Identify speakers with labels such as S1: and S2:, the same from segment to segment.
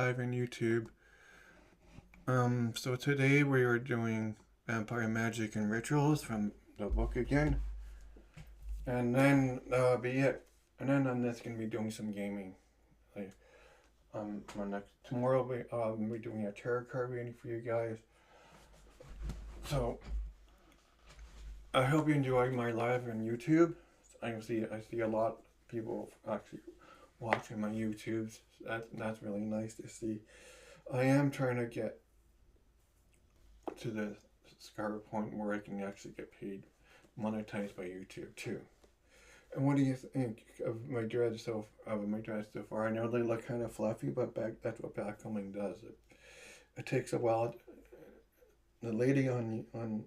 S1: live on YouTube. So today we are doing Vampire Magic and Rituals from the book again. And then that'll be it. And then I'm just gonna be doing some gaming. Like my next tomorrow I'll be doing a tarot card reading for you guys. So I hope you enjoy my live on YouTube. I see a lot of people actually watching my YouTubes. That's really nice to see. I am trying to get to the scar point where I can actually get paid, monetized by YouTube too. And what do you think of my dreads so far? I know they look kind of fluffy, but that's what backcombing does. It takes a while. The lady on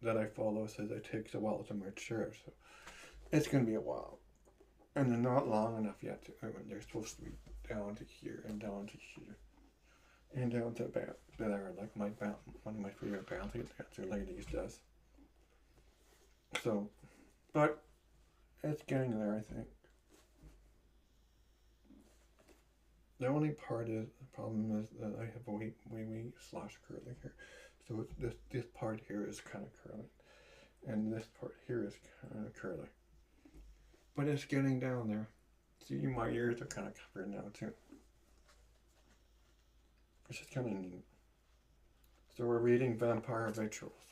S1: that I follow says it takes a while to mature, so it's gonna be a while, and they're not long enough yet. They're supposed to be down to here and down to here and down to there, like one of my favorite bounty dancer ladies does. So, but it's getting there, I think. The only problem is that I have a wee slash curly hair. So this part here is kind of curly, and this part here is kind of curly. But it's getting down there. See, my ears are kind of covered now too. Which is kind of neat. So we're reading Vampire Rituals.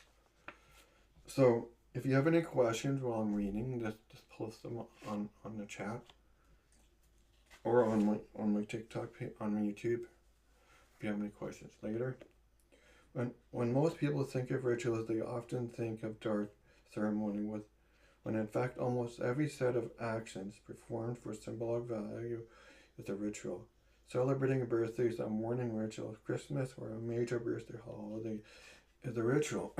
S1: So if you have any questions while I'm reading, just post them on the chat or on my TikTok page, on my YouTube. If you have any questions later. When most people think of rituals, they often think of dark ceremony when in fact almost every set of actions performed for symbolic value is a ritual. Celebrating birthdays, a morning ritual, Christmas, or a major birthday holiday is a ritual.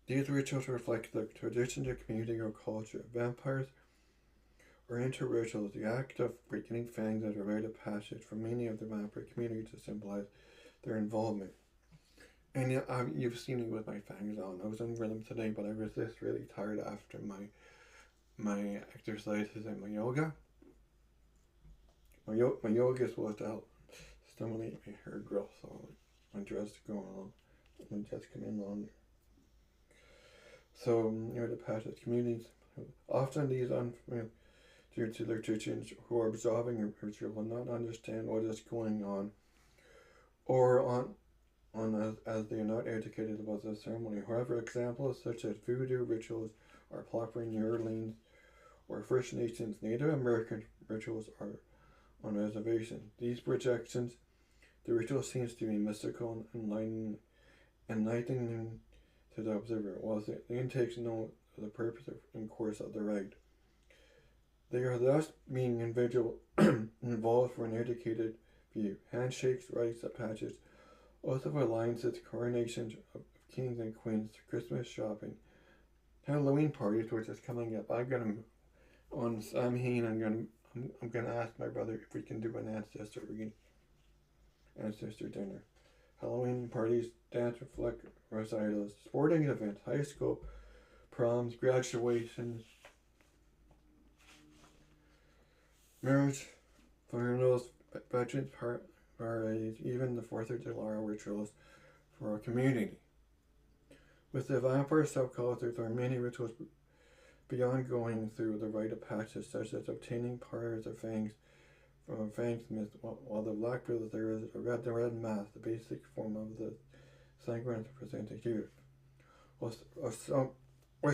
S1: These rituals reflect the tradition of community or culture. Vampires are into rituals, the act of breaking fangs as a rite of passage for many of the vampire community to symbolize their involvement. And you've seen me with my fangs on. I was in rhythm today, but I was just really tired after my exercises and my yoga. My yoga is supposed to help stimulate my hair growth, so my dress is going on. My dress coming longer. So, the passage communities, often these unfamiliar due to their teachings who are observing a ritual will not understand what is going on, or as they are not educated about the ceremony. However, examples such as voodoo rituals are popular in New Orleans, or First Nations Native American rituals are on reservations. These projections, the ritual seems to be mystical and enlightening to the observer, while the intakes know the purpose and course of the rite. They are thus being involved for an educated view. Handshakes, rites, patches, oath of alliances, coronations of kings and queens, Christmas shopping, Halloween parties, which is coming up. I'm gonna on Samhain. I'm gonna ask my brother if we can do an ancestor dinner. Halloween parties, dance recitals, sporting events, high school proms, graduations, marriage, funerals, veterans parties, even the 4th of July rituals for our community. With the vampire subculture, there are many rituals beyond going through the rite of passage, such as obtaining powers of fangs from a fangsmith, while the black ritual there is the red mask, the basic form of the sacrament presented here. With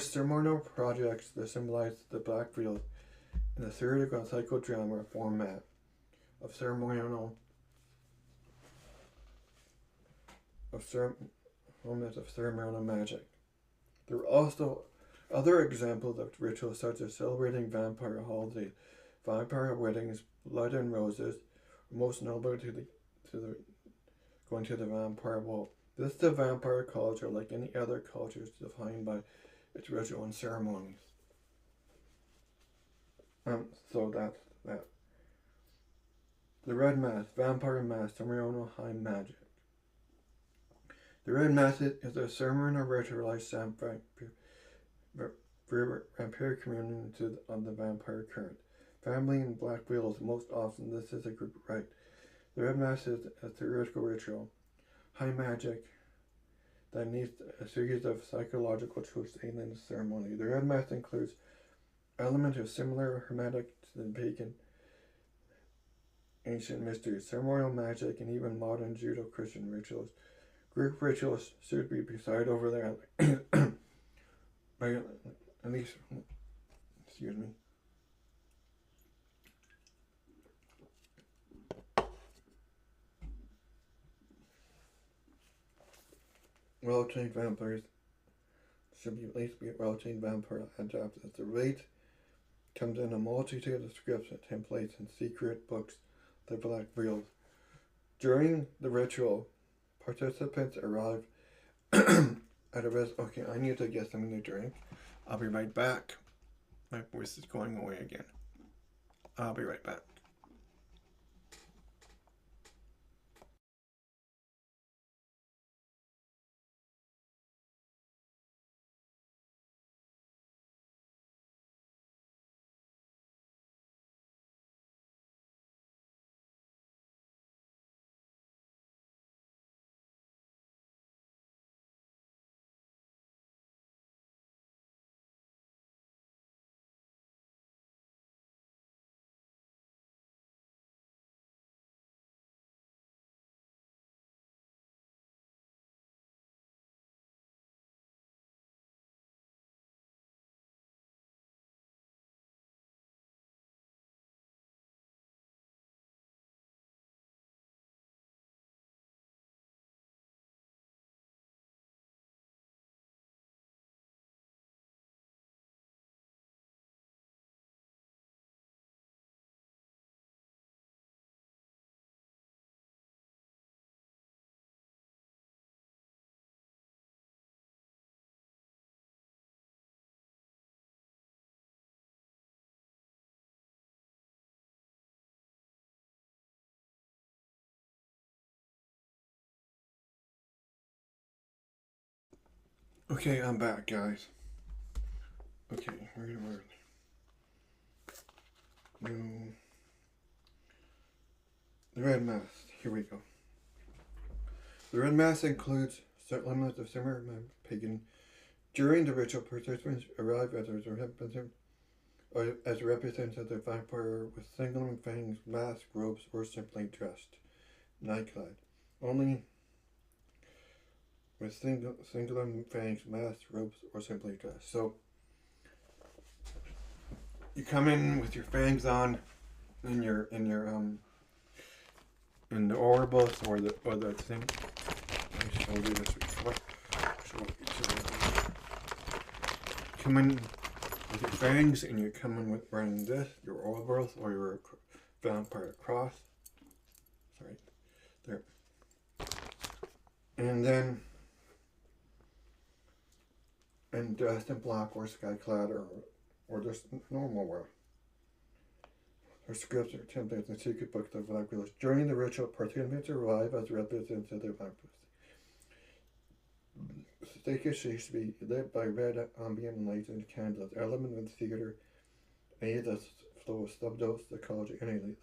S1: ceremonial projects that symbolize the black field in the theoretical and psychodrama format of ceremonial magic. There are also other examples of rituals such as celebrating vampire holidays, vampire weddings, blood and roses, most notable going to the vampire ball. This is the vampire culture, like any other culture, is defined by its ritual and ceremonies. So that's that. The Red Mask, Vampire Mask, Ceremonial High Magic. The Red Mask is a ceremonial ritualized vampire community on the vampire current. Family and black widows, most often this is a group rite. The red mass is a theoretical ritual, high magic, that needs a series of psychological truths in the ceremony. The red mass includes elements of similar hermetic to the pagan ancient mysteries, ceremonial magic, and even modern Judeo-Christian rituals. Group rituals should be presided over there by at least, excuse me. Well-trained vampires should be at least be well-trained vampire adapters. The rite comes in a multitude of scripts and templates and secret books, the Black Reels. During the ritual, participants arrive at a okay, I need to get something to drink. I'll be right back. My voice is going away again. I'll be right back. Okay, I'm back, guys. Okay, we're gonna the red mass. Here we go. The red mass includes certain elements of similar pagan. During the ritual, participants arrive as a representative of the vampire with single fangs, mask, robes, or simply dressed, nightclad. Only with single fangs, mask, robes, or simply dressed. So you come in with your fangs on, in the orbos or the thing. I showed you this before. Come in with your fangs, and you're coming with wearing this, your orbos or your vampire cross. Sorry, there. And then, and dressed in black or skyclad or just normal wear. Her scripts or templates and secret books of Black Widows. During the ritual, participants arrive as representatives of their vampires. The stage should be lit by red ambient lights and candles. Element of the theater aid the flow of subdose, psychology, and anything.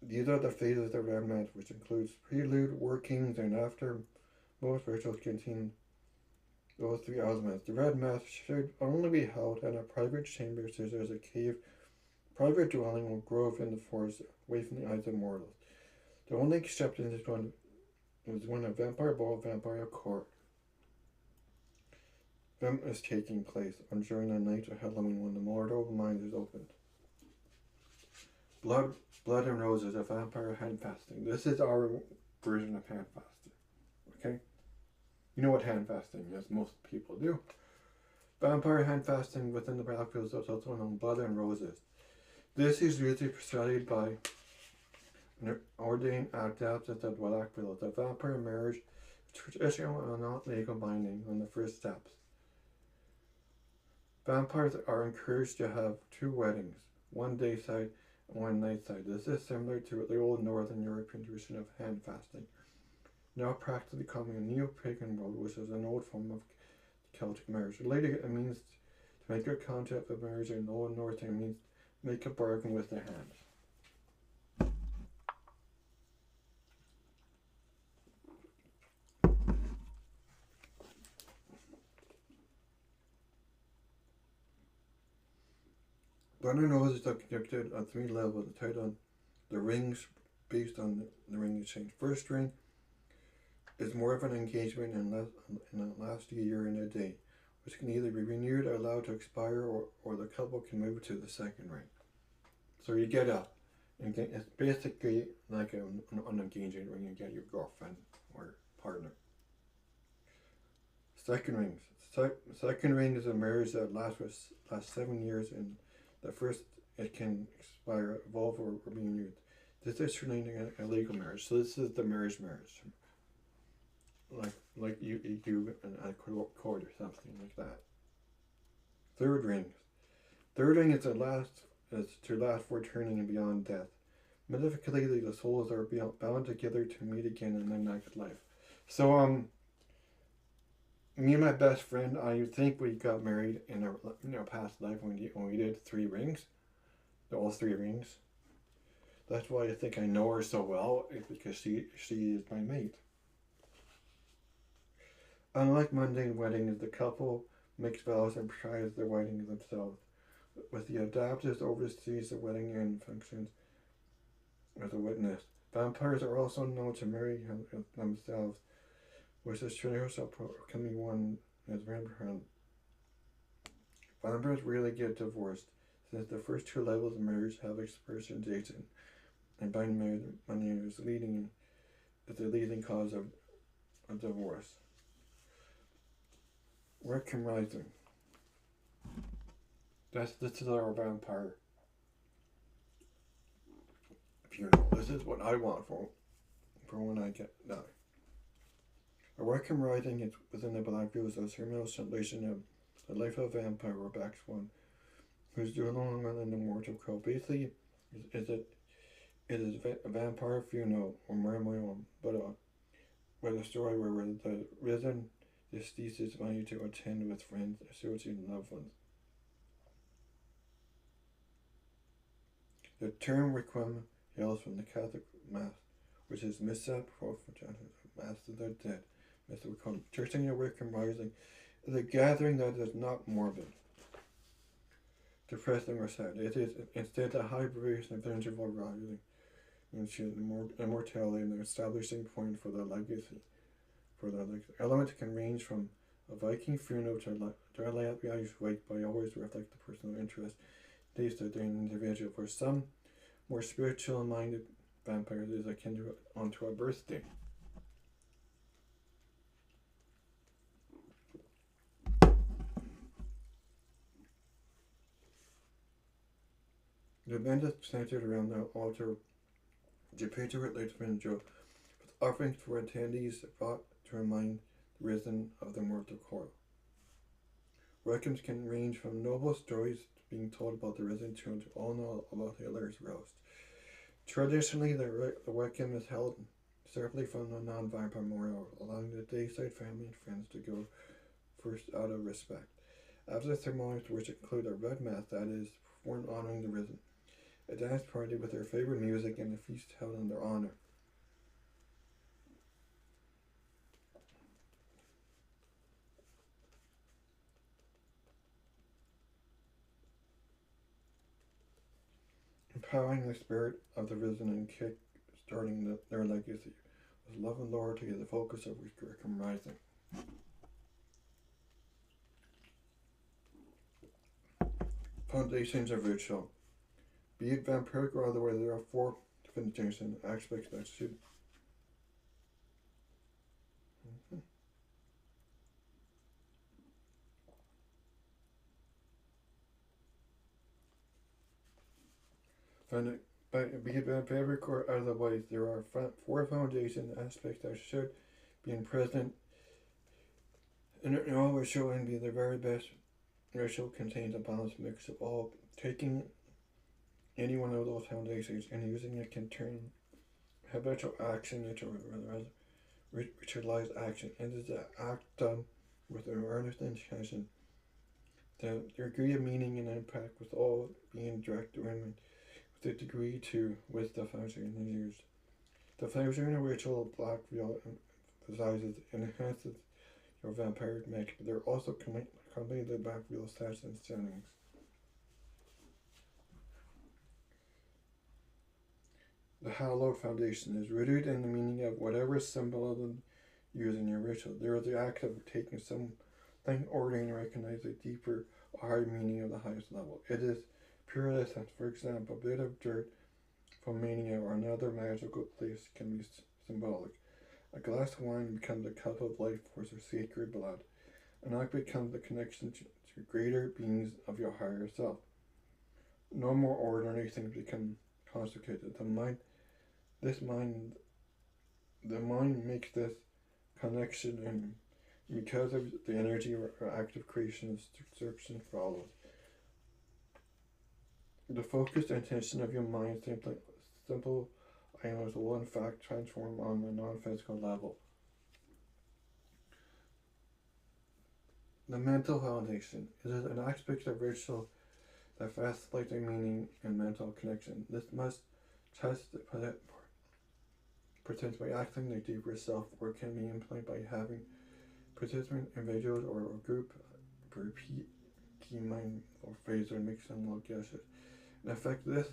S1: These are the phases of the red mass, which includes prelude, workings, and after. Most rituals contain those three elements. The red mass should only be held in a private chamber, such as a cave, private dwelling, or grove in the forest, away from the eyes of mortals. The only exception is when a vampire ball, vampire court is taking place on during the night of Halloween when the mortal mind is opened. Blood and Roses, a vampire hand fasting. This is our version of hand fasting. Okay? You know what hand fasting is, most people do. Vampire hand fasting within the battlefield is also known as Blood and Roses. This is usually presided by an ordained adept at the Black Widow. The vampire marriage is traditional and not legal binding on the first steps. Vampires are encouraged to have 2 weddings, one dayside and one nightside. This is similar to the old Northern European tradition of hand fasting, now practically becoming a neo-pagan world, which is an old form of Celtic marriage. Related, it means to make good contact with marriage, and Old North it means make a bargain with their hands. Banner knows is conducted on 3 levels, tied on the rings based on the ring exchange. First ring is more of an engagement and last a year and a day, which can either be renewed or allowed to expire, or the couple can move to the second ring. So you get it's basically like an engagement ring. You get your girlfriend or partner. Second rings. Second ring is a marriage that lasts 7 years, and the first it can expire, evolve, or be renewed. This is turning a legal marriage. So this is the marriage. Like you do a court or something like that. Third ring. Third ring is to last for eternity and beyond death. Metaphysically, the souls are bound together to meet again in the next life. So me and my best friend, I think we got married in our past life when we did 3 rings, all 3 rings. That's why I think I know her so well, because she is my mate. Unlike mundane weddings, the couple makes vows and tries their wedding themselves, with the adapters oversees the wedding and functions as a witness. Vampires are also known to marry themselves, which is traditional becoming one as vampire. Vampires rarely get divorced, since the first 2 levels of marriage have expiration dates, and bind money is the leading cause of divorce. Wickham Rising. This is our vampire. If you know, this is what I want for when I get die. A Wickham Rising is within the Black View, is a serial translation of the life of a vampire or Black Swan, who's no longer in the mortal coil. Basically, it is a vampire funeral or memorial, but a story where the risen deceased is invited to attend with friends, associates, and loved ones. The term requiem hails from the Catholic Mass, which is Missa Prophetica, Mass of the Dead. Missa Requiem. Churching a Wickham Rising is a gathering that is not morbid, depressing, or sad. It is instead a high vibration of interval rising into immortality and the establishing point for the legacy. Elements can range from a Viking funeral to a lavish wake, but always reflect the personal interest taste of the individual. For some more spiritual-minded vampires, it is akin to a birthday. The event is centered around the altar, depicted with lights and with offerings for attendees brought to remind the risen of the mortal coil. Requiems can range from noble stories being told about the risen to all know about Hitler's roast. Traditionally, the Requiem is held separately from the non-vampire memorial, allowing the dayside family and friends to go first out of respect. After the ceremonies, which include a red mass that is performed honoring the risen, a dance party with their favorite music, and a feast held in their honor. Empowering the spirit of the risen and kick-starting their legacy, with love and loyalty as the focus of Wickham Rising. Foundations of ritual. Be it vampiric or otherwise, there are 4 foundation aspects that should be it vampiric or otherwise, there are 4 foundation aspects that should be present in all ritual, and be the very best ritual contains a balanced mix of all. Taking any one of those foundations and using it can turn habitual action into ritualized action. It is the act with an earnest intention. The degree of meaning and impact was all being directed with the degree to which the foundation is used. The foundation ritual black veil emphasizes and enhances your vampiric makeup. They're also accompanied the black veil sets and settings. The hallowed foundation is rooted in the meaning of whatever symbolism used in your ritual. There is the act of taking something ordinary and recognize the deeper or higher meaning of the highest level. It is pure essence. For example, a bit of dirt from mania or another magical place can be symbolic. A glass of wine becomes a cup of life force or sacred blood. An act becomes the connection to greater beings of your higher self. No more ordinary things become consecrated. The mind makes this connection, and because of the energy or active creation, destruction follows. The focused intention of your mind simple items will in fact transform on a non-physical level. The mental foundation. It is an aspect of ritual that facilitates meaning and mental connection. This must test the participants by acting their deeper self, or can be implemented by having participant individuals or a group repeat key mind or phrase or make symbolic gestures. In effect, this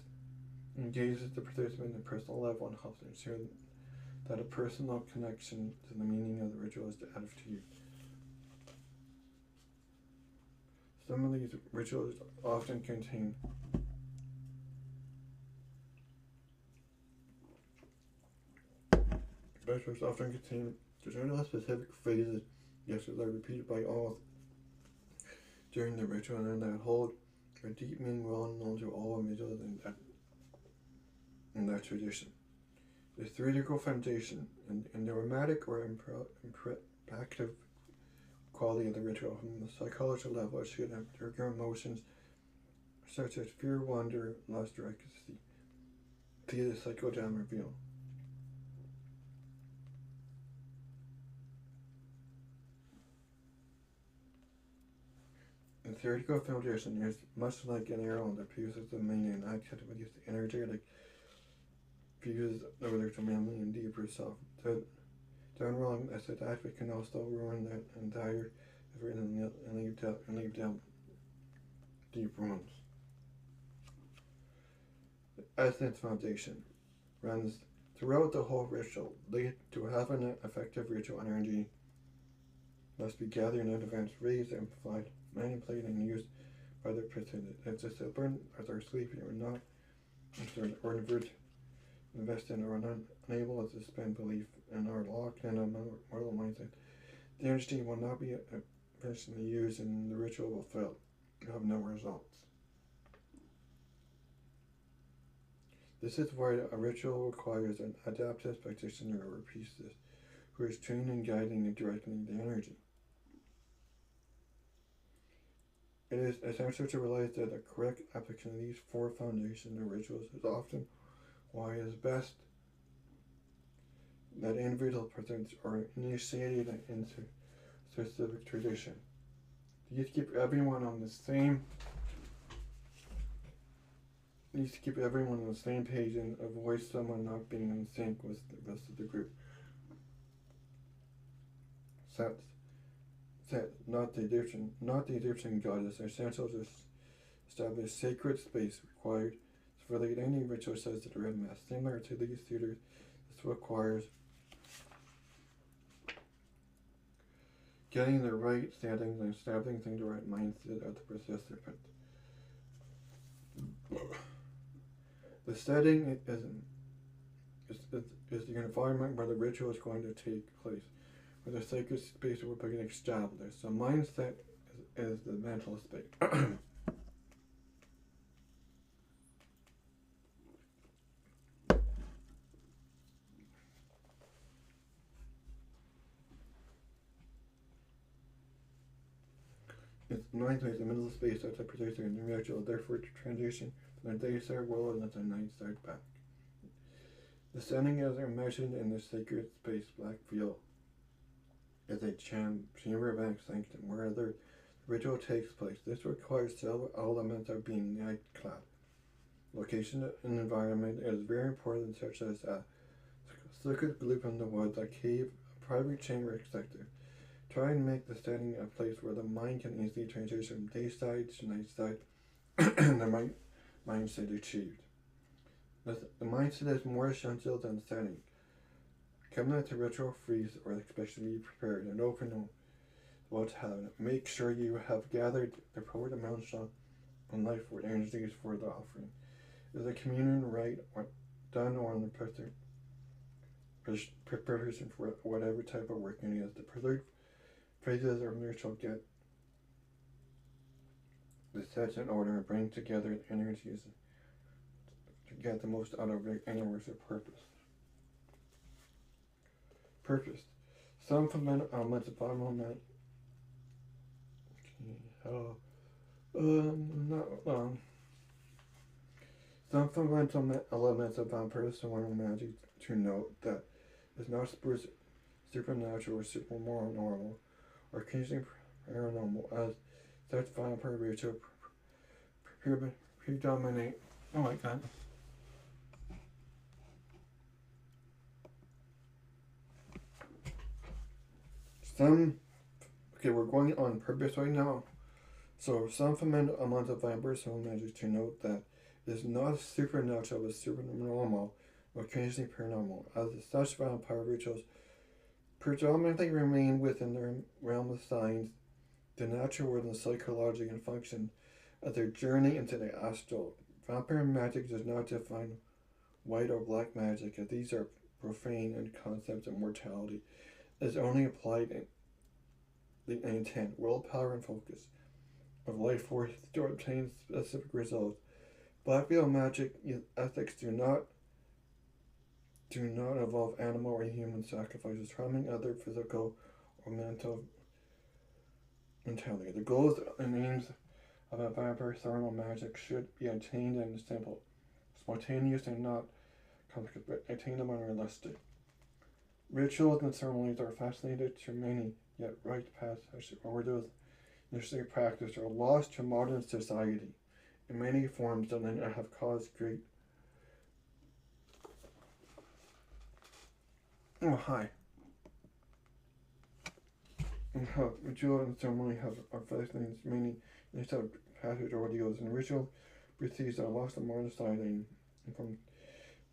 S1: engages the participant at a personal level and helps ensure that a personal connection to the meaning of the ritual is added to you. Some of these rituals often contain general specific phrases, gestures are repeated by all during the ritual and that hold a deep meaning well known to all individuals in that tradition. The theoretical foundation and the dramatic or impactive quality of the ritual from the psychological level should trigger emotions such as fear, wonder, lust, or ecstasy. See the psychodrama reveal. The theoretical foundation is much like an arrow that fuses the main and activities energetic fuses over to memory and deeper self. Done wrong, as it actually can also ruin that entire effort and leave down deep wounds. The essence foundation runs throughout the whole ritual. To have an effective ritual energy must be gathered in advance, raised, amplified, manipulated, and used by the participant. If the stubborn, as are sleepy or not, or invested or unable to suspend belief and are locked in a mortal mindset, the energy will not be efficiently used and the ritual will fail. You have no results. This is why a ritual requires an adaptive practitioner or priestess who is trained in guiding and directing the energy. It is essential to realize that a correct application of these four foundational rituals is often why it is best that individual participants are initiated into specific tradition. These keep everyone on the same page and avoid someone not being in sync with the rest of the group. Set, not the Egyptian goddess, are essential to establish sacred space required for the any ritual says that are in mass. Similar to these theaters, this requires getting the right settings and establishing the right mindset of the participant. The setting is the environment where the ritual is going to take place, where the sacred space will be established. So mindset is the mental state. It's ninth place, the middle space that's a producer in the ritual, therefore to transition from the day side world into the night side back. The setting is measured in the sacred space black veil. is a chamber bank sanctum where the ritual takes place. This requires several elements of being night-clad. Location and environment is very important, such as a secret group in the woods, a cave, a private chamber, etc. Try and make the setting a place where the mind can easily transition from dayside to nightside and the mindset achieved. The mindset is more essential than setting. Come at the ritual freeze or especially be prepared and open to what's happening. Make sure you have gathered the proper amounts of life or energies for the offering. Is the communion right or done or in the preparation for whatever type of work it is? The preserved phrases or ritual get the sets in order and bring together the energies to get the most out of any worship purpose. Purpose. Some fundamental elements of Bible meant. Not long. Some fundamental elements of Vampre magic to note that it's not supernatural or super moral normal or occasionally paranormal as such Vampre ritual predominate. Oh my god. We're going on purpose right now. So some fundamental amounts of Vampre magic to note that it is not supernatural but supernormal or occasionally paranormal, as such vampire rituals predominantly remain within their realm of science, the natural world, and psychology and function as their journey into the astral. Vampire magic does not define white or black magic, as these are profane and concepts of mortality. It is only applied in the intent, willpower, and focus of life force to obtain specific results. Blackveil magic ethics do not involve animal or human sacrifices, harming other physical or mental mentality. The goals and aims of a vampire thermal magic should be attained and simple, spontaneous and not complicated, but attainable and realistic. Rituals and ceremonies are fascinating to many, yet rite paths or those initially practiced are lost to modern society. In many forms, that have caused great. Oh, hi. And how ritual and ceremony are fascinating to many instead of passage ordeals, and ritual proceeds are lost in modern society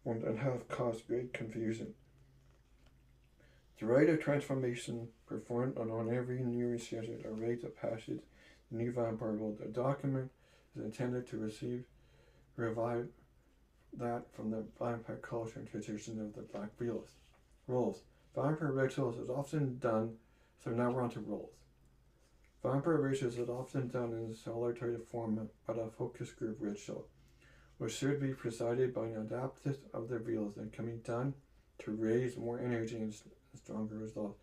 S1: and have caused great confusion. The rite of transformation performed on every new initiation or rite of passage, the new vampire world. The document is intended to revive that from the vampire culture and tradition of the Black Rules. Vampire rituals is often done, so now we're on to rules. Vampire rituals is often done in a solitary format, but a focus group ritual, which should be presided by an adeptus of the rules and can be done to raise more energy and stronger results.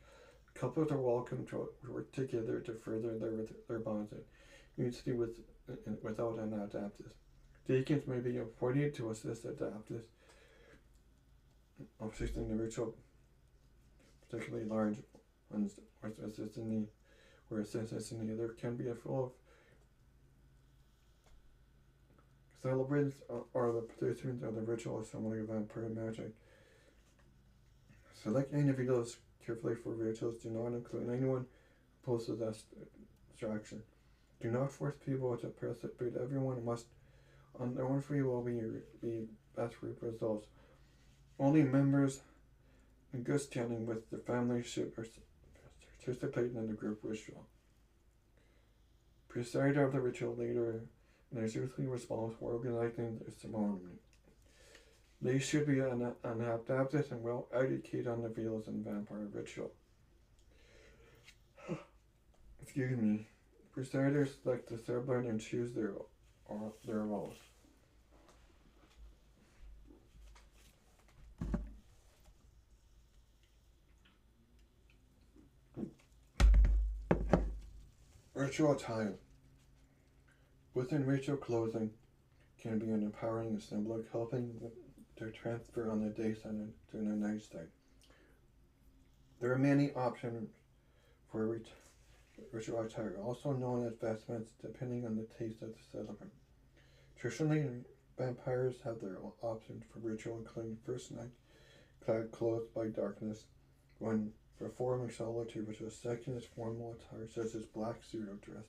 S1: Couples are welcome to work together to further their bonds and unity without an adeptus. Deacons may be appointed to assist adeptus assisting the ritual, particularly large ones, or assisting the there can be a full of celebrants or the participants of the ritual assembly of vampire magic. Select individuals carefully for rituals. Do not include anyone who poses as distraction. Do not force people to participate. Everyone must, on their own free will, be best results. Only members in good standing with the family should participate in the group ritual. Presider of the ritual leader and is usually responsible for organizing the ceremony. They should be an adapted and well educated on the rules and vampire ritual. Excuse me. Presiders select the celebrant and choose their roles. Ritual attire. Within ritual clothing can be an empowering symbol helping to transfer on the day side to the night side. There are many options for ritual attire, also known as vestments, depending on the taste of the celebrant. Traditionally, vampires have their own options for ritual, including first night clad clothed by darkness, when performing solitude, which is second is formal attire such as black suit or dress,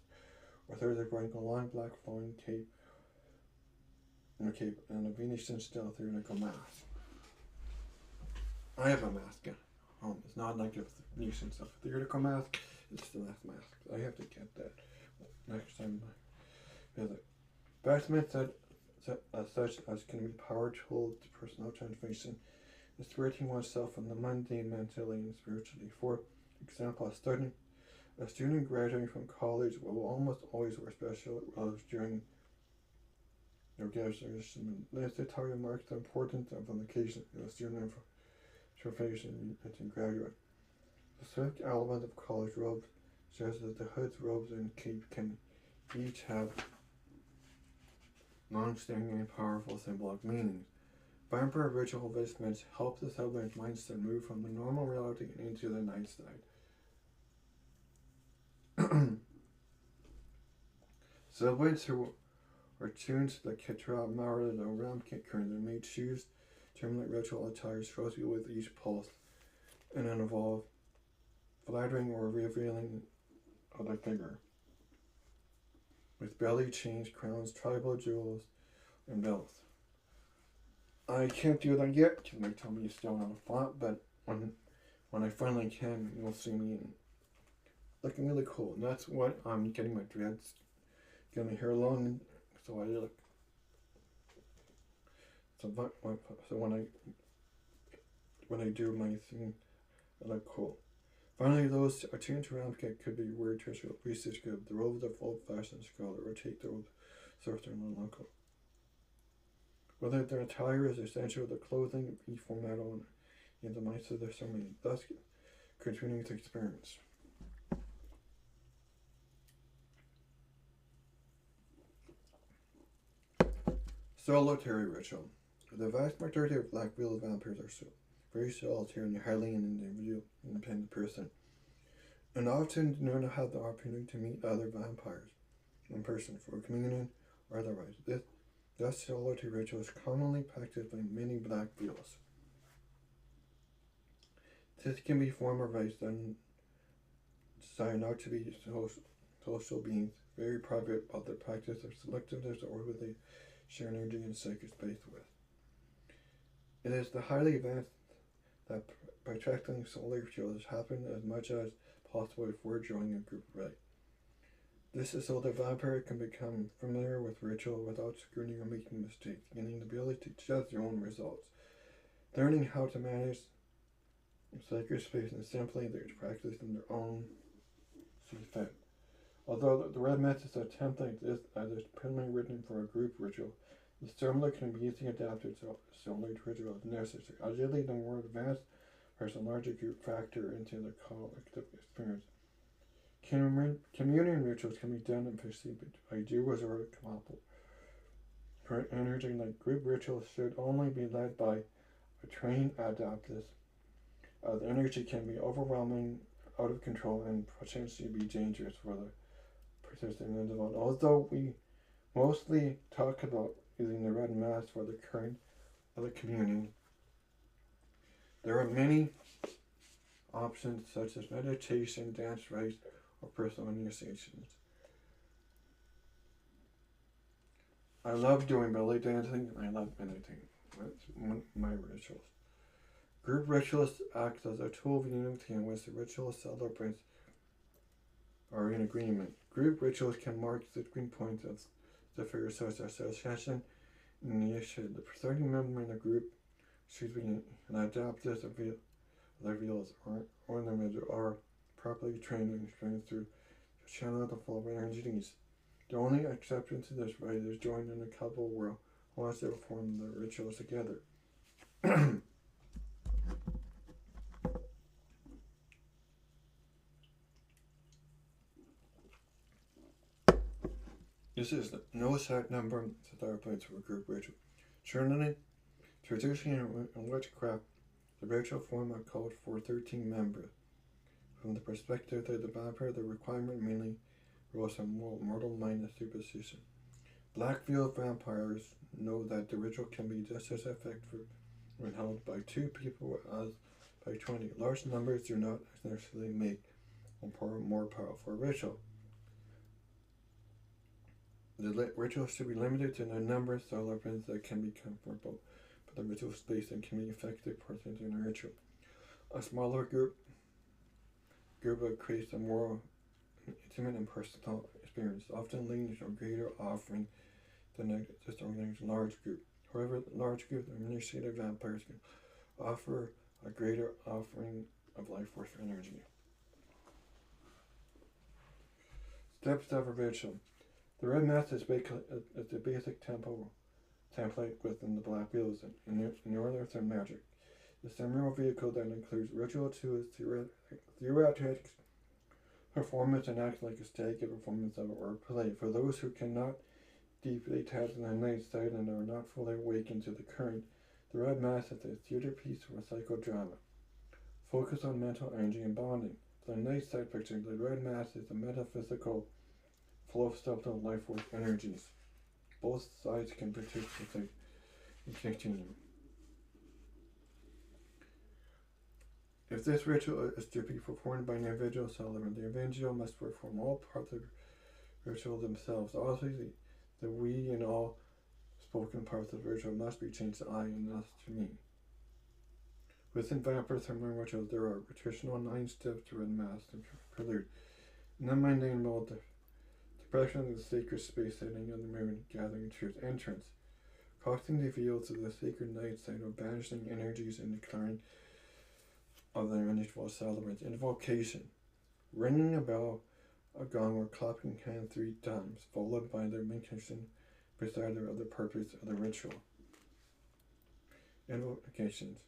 S1: or third is wearing a long black flowing cape and a Venetian style theatrical mask. I have a mask at home. It's not like a Venetian style theatrical mask, it's the last mask. I have to get that next time I visit. Vestments as such as can be power tools to personal transformation, liberating oneself from the mundane mentally and spiritually. For example, a student graduating from college will almost always wear special robes during their graduation. This attire marks the importance of an occasion in a student transformation into graduate. The specific element of college robes shows that the hoods, robes, and cape can each have long-standing and powerful symbolic meanings. Vampire ritual vestments help the celebrant's mindset move from the normal reality into the night side. Celebrants who are tuned to the Ketra Mara the Ram current may choose to emulate ritual attire closely with each pulse and then evolve, flattering or revealing of the figure. With belly chains, crowns, tribal jewels, and belts. I can't do that yet because my tummy is still on a flat, but when I finally can, you'll see me looking really cool. And that's what I'm getting my dreads, getting my hair long, so I look. So when I do my thing, I look cool. Finally, those attuned to Ramkit could be weird traditional research give the robes of old-fashioned scholar or take the robes sorcerer and uncle. Whether their attire is essential, the clothing be formal and the mindset of their ceremony, thus continuing to experience. Solitary ritual. The vast majority of Black Wheel vampires are very solitary and highly an independent person, and often do not have the opportunity to meet other vampires in person for communion or otherwise. Thus, solitary ritual is commonly practiced by many Black Wheels. This can be form of rites that desire not to be social beings, very private about their practice of selectiveness or who they share energy and sacred space with. It is the highly advanced that by practicing solitary rituals happen as much as possible before joining a group rite. This is so the vampire can become familiar with ritual without scrutiny or making mistakes, gaining the ability to judge their own results. Learning how to manage sacred space and simply their practice in their own see fit. Although the red methods attempt like this as is primarily written for a group ritual, the similar can be easily adapted to similar ritual as necessary. Ideally, the more advanced there's a larger group factor into the collective experience. Communion rituals can be done and perceived by duos or a couple. For energy like group rituals should only be led by a trained adeptus. The energy can be overwhelming, out of control, and potentially be dangerous for the participant individual. Although we mostly talk about using the red mass for the current of the communion, there are many options such as meditation, dance rites, or personal initiations. I love doing belly dancing and I love meditating. That's one of my rituals. Group rituals act as a tool of unity in which the ritual celebrants are in agreement. Group rituals can mark the green point of the figure such as association and initiation. The presiding member in the group should be an adaptive of the reveals or in the middle are properly trained and trained through to channel the flow of energies. The only exception to this rite is joined in a couple where once they perform the rituals together. This is no set number that are applied to a group ritual. Traditionally in witchcraft, the ritual format called for 13 members, From the perspective of the vampire, the requirement mainly rose from mortal mind and superstition. Black veiled vampires know that the ritual can be just as effective when held by 2 people as by 20. Large numbers do not necessarily make a more powerful ritual. The ritual should be limited to the number of celebrants that can be comfortable, but the ritual space and can be effective percent in a ritual. A smaller group creates a more intimate and personal experience, often leading to a greater offering than a disorganized large group. However, large groups of initiated vampires can offer a greater offering of life force energy. Steps of a ritual. The red mass is the basic template within the black wheels in order of magic. The seminal vehicle that includes ritual tools, theoretics, performance, and acts like a stage performance of or play. For those who cannot deeply attach to the night side and are not fully awakened to the current, the red mass is a theater piece for psychodrama. Focus on mental energy and bonding. For the night side picture, the red mass is a metaphysical flow of subtle life force energies. Both sides can participate in continuum. If this ritual is to be performed by an individual celebrant, the individual must perform all parts of the ritual themselves. Also, the we and all spoken parts of the ritual must be changed to I and us to me. Within Vampre ceremony rituals, there are traditional 9 steps to red mass and prelude. In the mundane world, the depression of the sacred space setting of the moon, gathering to its entrance, crossing the veils of the sacred night side, or banishing energies and declaring of the individual celebrants. Invocation. Ringing a bell, a gong, or clapping hands 3 times, followed by the mention beside of the purpose of the ritual. Invitations.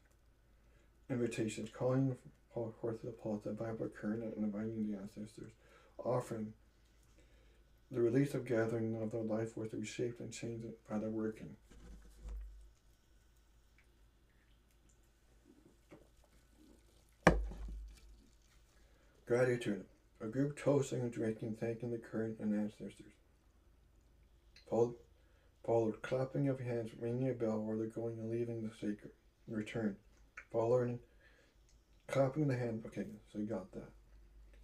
S1: Calling forth the pulse of Vampre current and inviting the ancestors. Offering. The release of gathering of the life force to be shaped and changed by the working. Gratitude. A group toasting and drinking, thanking the current and ancestors. Followed clapping of hands, ringing a bell, or the going and leaving the sacred. Return. Following clapping the hand. Okay, so you got that.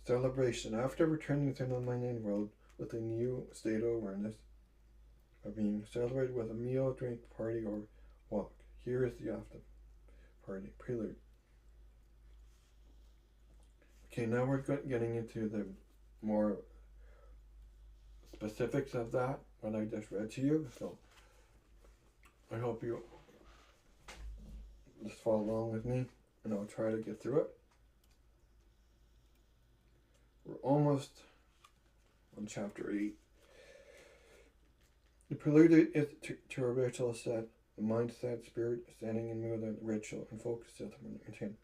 S1: Celebration. After returning to the mundane world with a new state of awareness of being celebrated with a meal, drink, party, or walk. Here is the after party prelude. Okay, now we're getting into the more specifics of that, what I just read to you. So I hope you just follow along with me, and I'll try to get through it. We're almost on chapter 8. The prelude is to a ritual set, the mindset, spirit, standing in mood, and ritual, and focus on intent.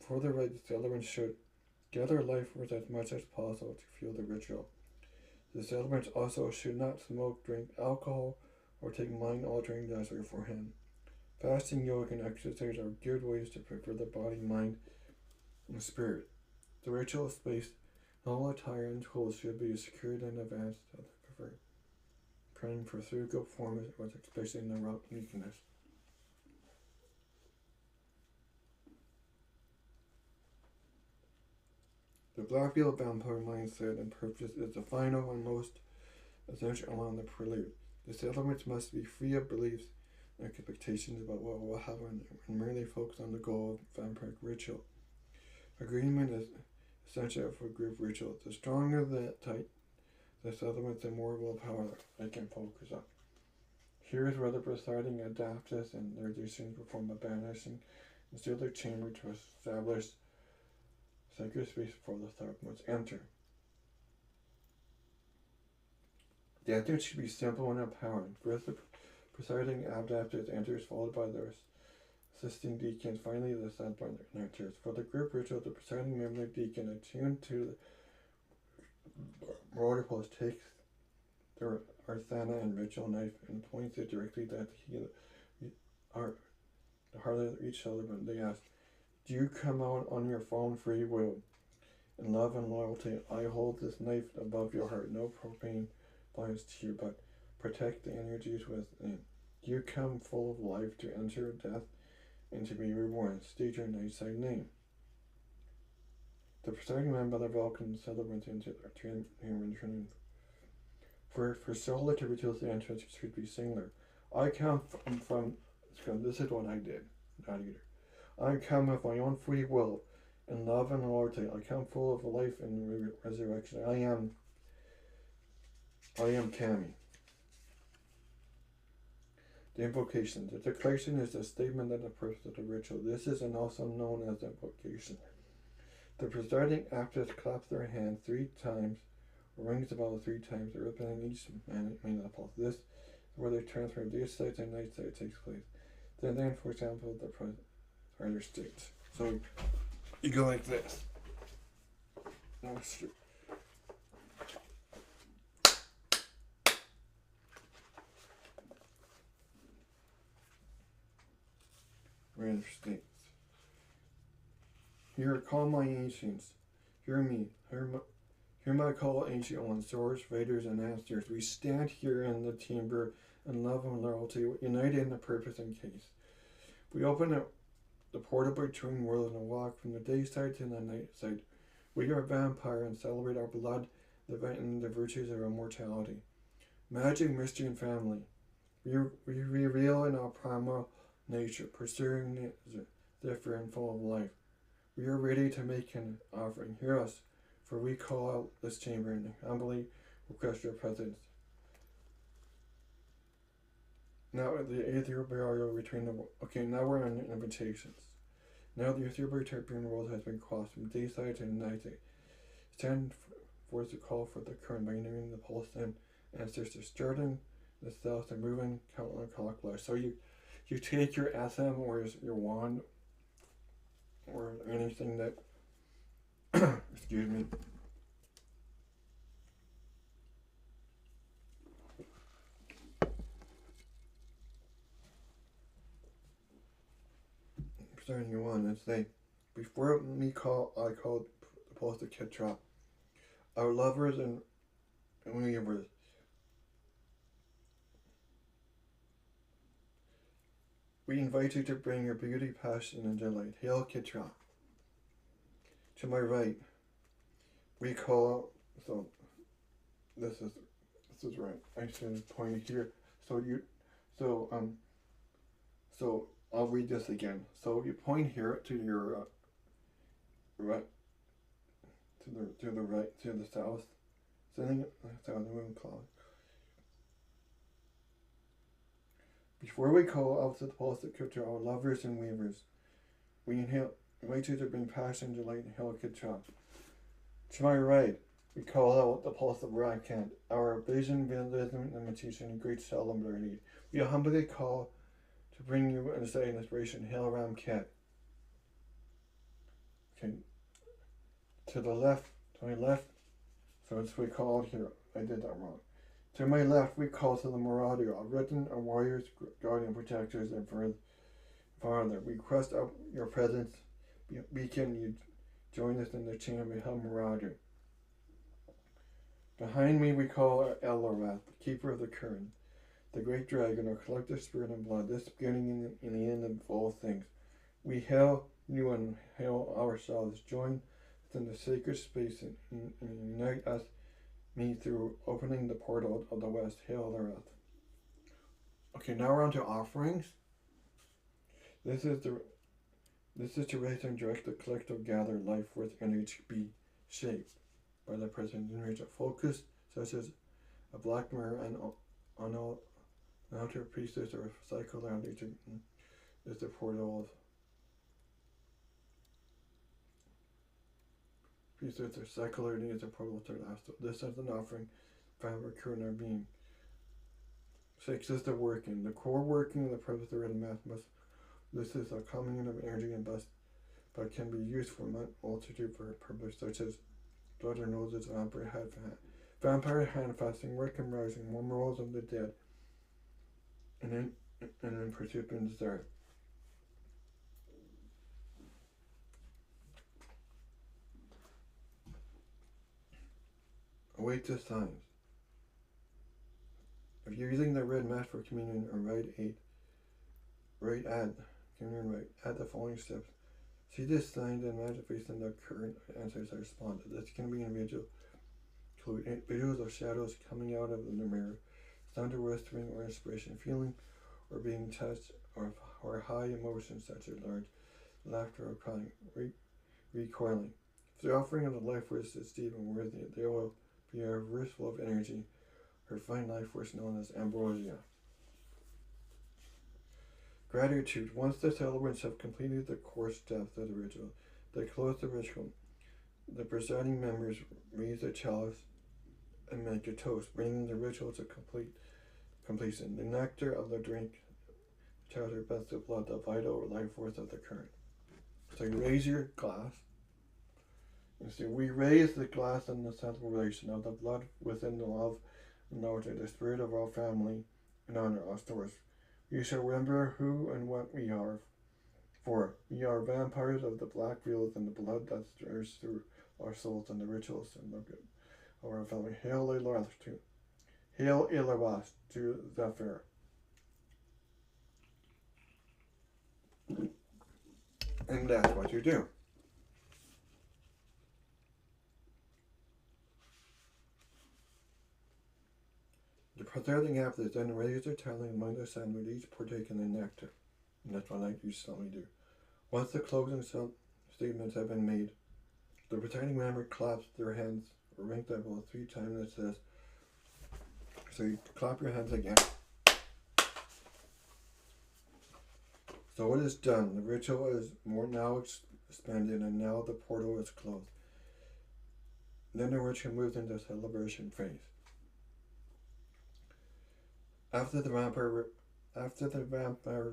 S1: For the rite, the celebrant should gather life force as much as possible to fuel the ritual. The celebrants also should not smoke, drink alcohol, or take mind-altering drugs beforehand. Fasting, yoga, and exercise are good ways to prepare the body, mind, and spirit. The ritual space, all attire and tools should be secured in advance of the preferred. Praying for physical performance was especially in the rock uniqueness. The Blackfield vampire mindset and purpose is the final and most essential along the prelude. The celebrants must be free of beliefs and expectations about what will happen and merely focus on the goal of vampiric ritual. Agreement is essential for group rituals. The stronger the celebrants, the more willpower they can focus on. Here is where the presiding adapters and their decisions perform a banishing and seal the chamber to establish sacred space before the celebrants enter. The entrance should be simple and empowering. First, the presiding adapters enters, followed by their assisting deacons. Finally, the celebrant enters. For the group ritual, the presiding member deacon, attuned to the protocol, takes their arthana and ritual knife and points it directly at the heart of each celebrant. They ask, "Do you come out on your own free will?" In love and loyalty, I hold this knife above your heart. No profane binds to you, but protect the energies within. You come full of life to enter death and to be reborn. State your nightside name. The presiding member of the Vulcan celebrates into their training. For solo to reduce the entrance should be singular. I come from this is what I did, not either. I come of my own free will, in love and loyalty. I come full of life and resurrection. I am Kami. The invocation. The declaration is a statement of the purpose of the ritual. This is also known as the invocation. The presiding actors clap their hands 3 times, or rings the bell 3 times, representing each man of the pulse. This is where the transfer of day side and night side takes place. Then, for example, the other states. So you go like this. Rather states. Here, call my ancients. Hear me. Hear my call, ancient ones, swords, raiders, and ancestors. We stand here in the chamber in love and loyalty, united in the purpose and case. We open up the portal between worlds and walk from the day side to the night side. We are vampire and celebrate our blood, and the virtues of immortality. Magic, mystery, and family. We reveal in our primal nature, pursuing the different and full of life. We are ready to make an offering. Hear us, for we call out this chamber and humbly request your presence. Now the ethereal barrier between now we're on invitations. Now the ethereal between worlds has been crossed from day side to night side. Stand forth to call for the current by entering the pulse and ancestors, starting the south and moving counterclockwise. So you take your SM or your wand or anything that excuse me. Starting your wand and say, before me call, I called the pulse to Kitra. Our lovers and weavers. We invite you to bring your beauty, passion, and delight. Hail Kitra. To my right, we call. So this is right. I should point it here. So I'll read this again. So you point here to your right, to the right, to the south, sending south the moon cloud. Before we call out to the pulse of Kitra, our lovers and weavers, we invite you to bring passion, delight, and hail Kitra. To my right, we call out the pulse of Rakant, our vision, realism, imitation, and great celebrity. We humbly call to bring you insight and inspiration. Hail Ramkat. Okay. To my left, so it's we call here. I did that wrong. To my left, we call to the Marauder, our written, our warriors, guardian protectors, and farther. We request out your presence. Beacon, you join us in the chamber of Hell Marauder. Behind me, we call Elarath, the keeper of the current, the great dragon, our collective spirit and blood, this beginning and the end of all things. We hail you and hail ourselves. Join us in the sacred space and unite us. Me through opening the portal of the west. Hail the earth. Okay, now we're on to offerings. This is to raise and direct the collective gathered life force energy to be shaped by the present energy of focus, such as a black mirror and on an outer priestess or psychoanalytic is the portal of priestess or psychoanalytic is the portal to the astral. This is an offering found recurring our being. 6 is the working. The core working of the purpose of the math must. This is a common of energy and best, but can be used for multitude for purpose such as blood or noses, vampire hand fasting, work and rising, warm rolls of the dead, and in pursuit and desire. await the signs. If you're using the red mat for communion or add the following steps. See the signs and manifestation of current answers are responded. This can be individual, include visuals of shadows coming out of the mirror, sound of whispering or inspiration, feeling or being touched, or high emotions such as large laughter or crying, recoiling. If the offering of the life force is deep and worthy, they will be a reversal of energy, or fine life force known as ambrosia. Gratitude. Once the celebrants have completed the core steps of the ritual, they close the ritual. The presiding members raise the chalice and make a toast, bringing the ritual to completion. The nectar of the drink chalice represents the blood, the vital life force of the current. So you raise your glass. You see, we raise the glass in the celebration of the blood within the love and knowledge of the spirit of our family and honor our stores. We shall remember who and what we are. For we are vampires of the black fields and the blood that stirs through our souls and the rituals and the good of our family. Hail Ilabas to Zephyr. And that's what you do. The presiding athletes then raise their talent among the sand with each partaking in nectar. And that's what I usually do. Once the closing statements have been made, the presiding member claps their hands or ring their bell 3 times and it says, so you clap your hands again. So it is done. The ritual is now expanded and now the portal is closed. Then the ritual moves into celebration phase. After the vampire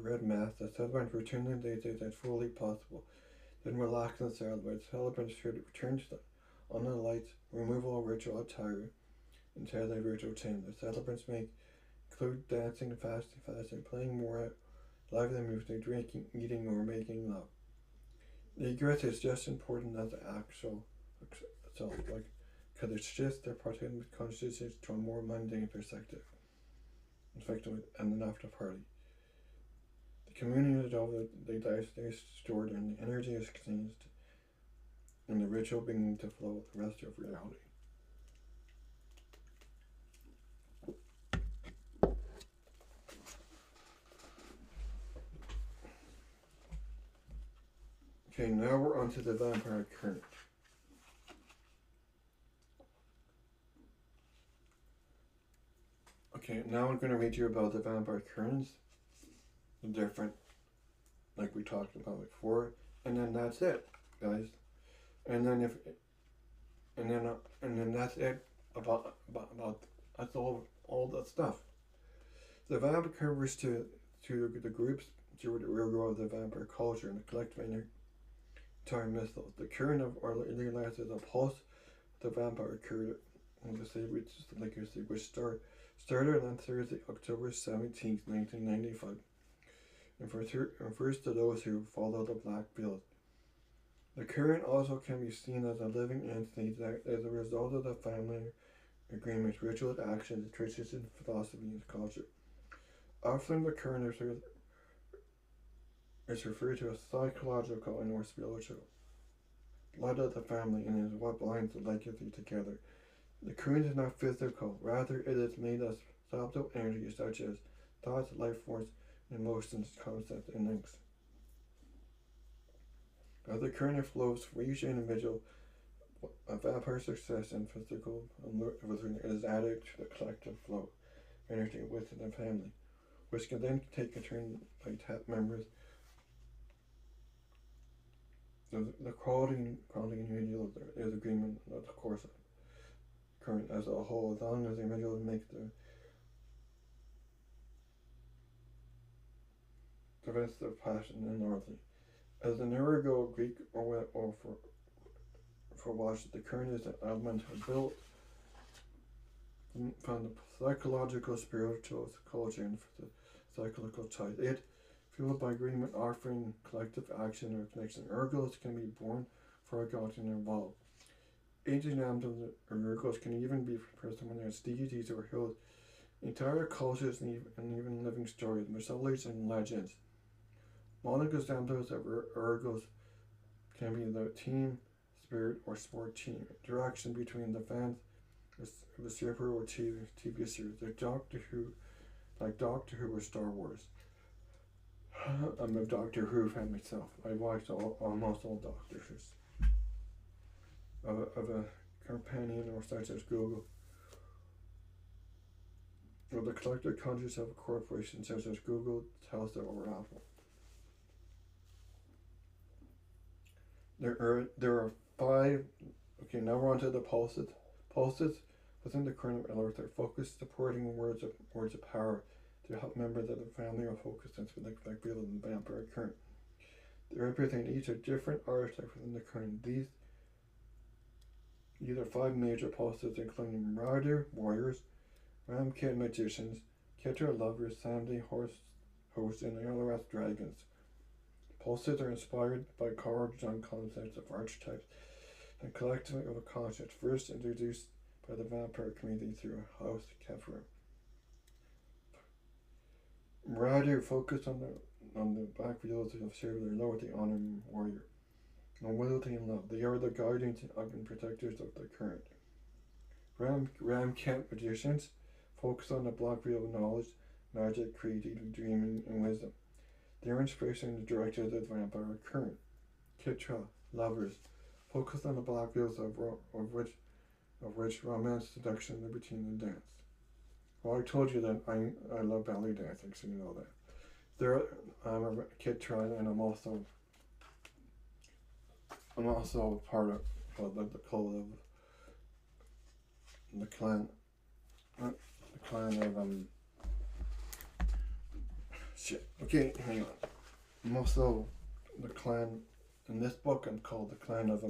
S1: red mass, the celebrants return to the days as fully possible. Then relax and celebrate. Celebrants should return on the lights, removal of ritual attire, until the ritual change. The celebrants may include dancing, fasting, playing more lively music, drinking, eating, or making love. The egress is just important as the actual itself, because it shifts their participant consciousness to a more mundane perspective. Effectively, and an after party. The communion is over, the dice is stored, and the energy is exchanged, and the ritual beginning to flow with the rest of reality. Okay, now we're on to the vampire current. Okay, now I'm going to read you about the vampire currents, the different, like we talked about before, and then that's it, guys. And then that's it about that's all that stuff. The vampire covers to the groups to the real world of the vampire culture and the collective entire mythos. The current of our early lives is a pulse of the vampire current, which started on Thursday, October 17th, 1995, and refers to those who follow the black field. The current also can be seen as a living entity that is a result of the family agreements, ritual actions, tradition, philosophy, and culture. Often the current is referred to as psychological and or spiritual. Blood of the family and is what binds the legacy together. The current is not physical, rather it is made of subtle energy such as thoughts, life force, emotions, concepts, and links. As the current flows for each individual, a vampire success and physical it is added to the collective flow of energy within the family, which can then take a turn by tap members. The quality and unity of their agreement of the course of current as a whole, as long as the individuals make the rest of passion and loyalty. As the Nerigo Greek or for Wash, the current is an element built from the psychological, spiritual, culture, and the psychological type. It, fueled by agreement, offering collective action or connection. Ergos can be born, forgotten, and involved. Ancient animals or miracles can even be presented as deities or heroes. Entire cultures and even living stories, mythologies, and legends. Modern examples of oracles can be the team spirit or sport team interaction between the fans of the super or TV series, like Doctor Who or Star Wars. I'm a Doctor Who fan myself. I watched almost all Doctor Who's. Of a companion or such as Google, or the collective conscience of a corporation such as Google, Tesla, or Apple. There are five. Okay, now we're on to the pulses. Pulses within the current alert are focused, supporting words of power to help members of the family or focus since we like feel in the Vampre current. They represent each a different archetype within the current. These are five major pulses, including Marauder, warriors, Ramkid, magicians, Ketra, lovers, Sandy, hosts, and LRS, dragons. Pulses are inspired by Carl Jung concepts of archetypes and collectively of a concept first introduced by the Vampire community through House Kefir. Marauder focused on the black wheels of serve their loyalty, honor, and warrior. Loyalty and love. They are the guardians and protectors of the current. Ramkent magicians focus on the black wheel of knowledge, magic, creativity, dreaming, and wisdom. Their inspiration is directed at the vampire current. Kitra, lovers, focus on the black wheels of which romance, seduction, liberty, and dance. Well, I told you that I love ballet dancing, so you know that. I'm a Kitra, and I'm also part of the cult of the clan of shit. Okay, hang on. I'm also the clan in this book. I'm called the clan of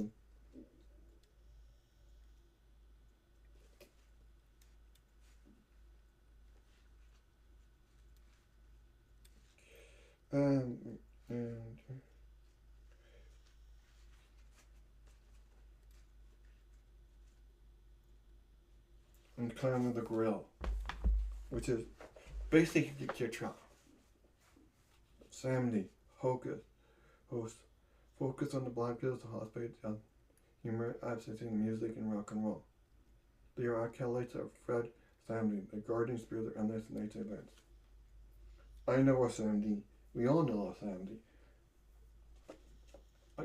S1: and clan of the grill, which is basically Kitra. Samdi, Hocus, host, focus on the black girls, the hospital, humor, absence in music, and rock and roll. They are acolytes of Fred Samdi, the guardian spirit of endless night events. I know a Samdi. We all know a Samdi.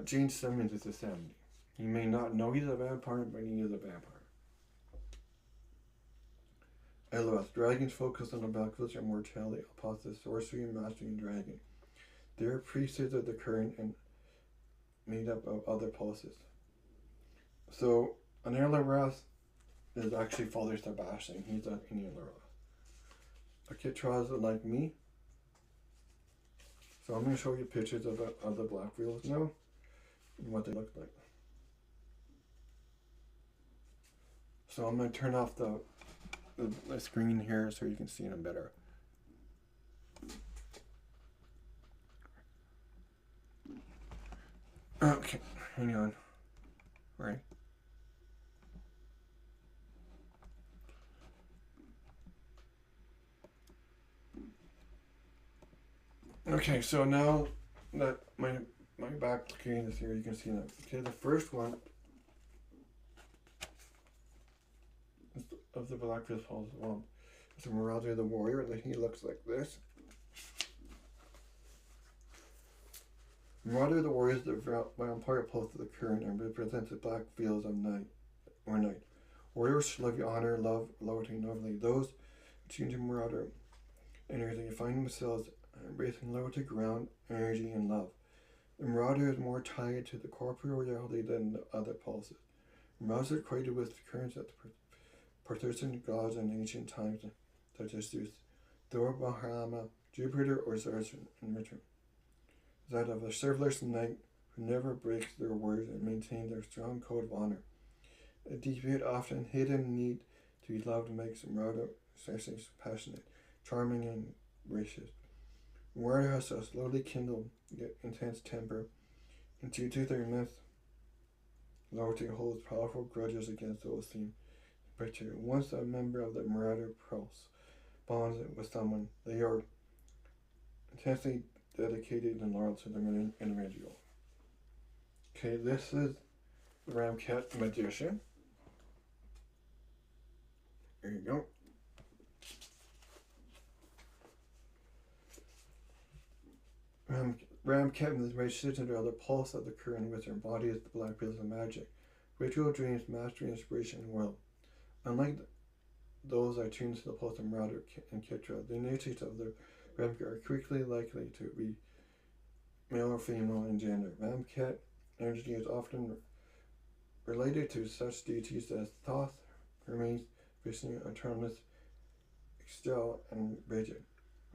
S1: Gene Simmons is a Samdi. You may not know he's a vampire, but he is a vampire. LOS, dragons focus on the black village and mortality, apostate, sorcery, and mastering dragon. They are priesthoods of the current and made up of other pulses. So, an LRS is actually Father Sebastian. He's an LRS. A Kitra is like me. So I'm going to show you pictures of the black wheels now and what they look like. So I'm going to turn off the screen here so you can see them better. Okay, hang on. Right. Okay, so now that my back screen is here, you can see that. Okay, the first one of the black wheels falls one. It's a Marauder the Warrior, and he looks like this. Marauder the Warrior is the vampire pulse of the current and represents the black fields of night. Warriors love your honor, love, loyalty, novelty. Those who tune to Marauder energy find themselves embracing loyalty, ground, energy, and love. The Marauder is more tied to the corporeal reality than the other pulses. Marauder is created with the currents that persistent gods in ancient times, such as Zeus, Thor, Bahama, Jupiter, or Zeus in return. That of a serverless knight who never breaks their word and maintains their strong code of honor. A deep yet often hidden need to be loved makes Marauder especially passionate, charming, and gracious. Marauder has a slowly kindled yet intense temper, and due to their myth loyalty holds powerful grudges against those seen picture. Once a member of the Marauder Pulse bonds with someone, they are intensely dedicated and loyal to the individual. Okay, this is the Ramcat Magician. There you go. Ramcat is magicians are the pulse of the current which embodies the black pills of magic. Ritual dreams, mastery, inspiration, and will. Unlike those attuned to the pulse of Marauder and Kitra, the natures of the Ramcat are quickly likely to be male or female in gender. Ramcat energy is often related to such deities as Thoth, Hermes, Vishnu, Autonomous, Extel, and Bridget.